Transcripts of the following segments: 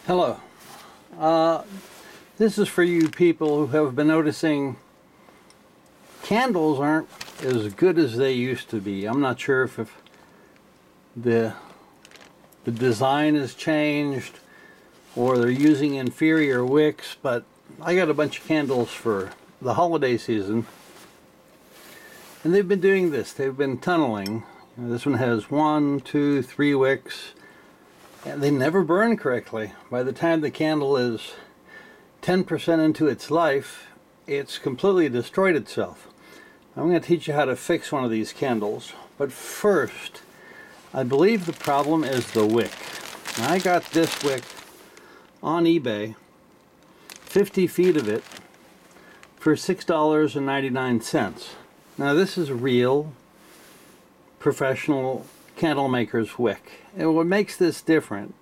Hello. This is for you people who have been noticing candles aren't as good as they used to be. I'm not sure if the design has changed or they're using inferior wicks, but I got a bunch of candles for the holiday season and they've been doing this. They've been tunneling. This one has 1, 2, 3 wicks. And they never burn correctly. By the time the candle is 10% into its life, it's completely destroyed itself. I'm going to teach you how to fix one of these candles. But first, I believe the problem is the wick. Now, I got this wick on eBay, 50 feet of it, for $6.99. Now this is real, professional candle maker's wick. And what makes this different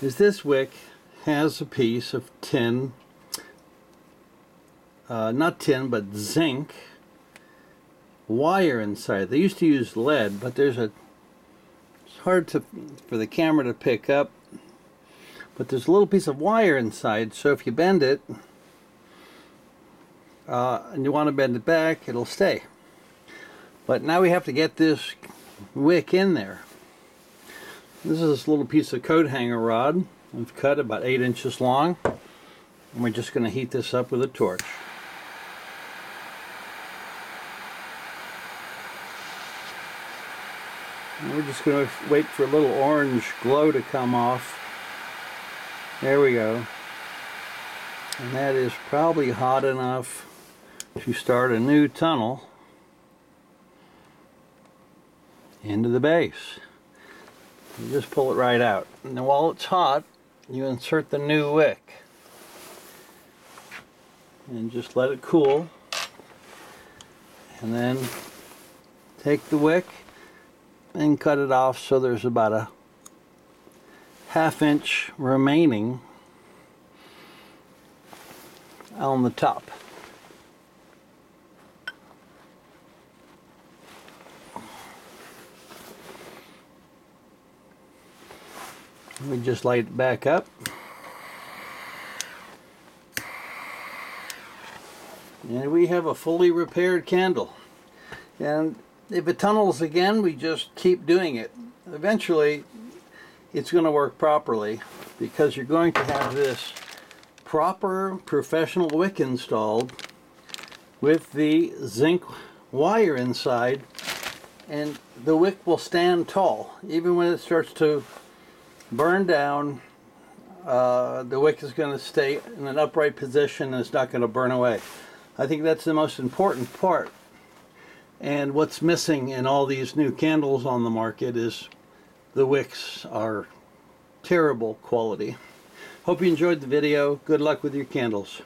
is this wick has a piece of tin, not tin but zinc wire inside. They used to use lead, but it's hard for the camera to pick up, but there's a little piece of wire inside, so if you bend it and you want to bend it back, it'll stay. But now we have to get this wick in there. This is this little piece of coat hanger rod. I've cut about 8 inches long. And we're just going to heat this up with a torch. And we're just going to wait for a little orange glow to come off. There we go. And that is probably hot enough to start a new tunnel into the base. You just pull it right out. And while it's hot, you insert the new wick. And just let it cool. And then take the wick and cut it off so there's about a ½ inch remaining on the top. We just light it back up. And we have a fully repaired candle. And if it tunnels again, we just keep doing it. Eventually, it's going to work properly because you're going to have this proper professional wick installed with the zinc wire inside, and the wick will stand tall. Even when it starts to burn down, the wick is going to stay in an upright position and it's not going to burn away. I think that's the most important part. And what's missing in all these new candles on the market is the wicks are terrible quality. Hope you enjoyed the video. Good luck with your candles.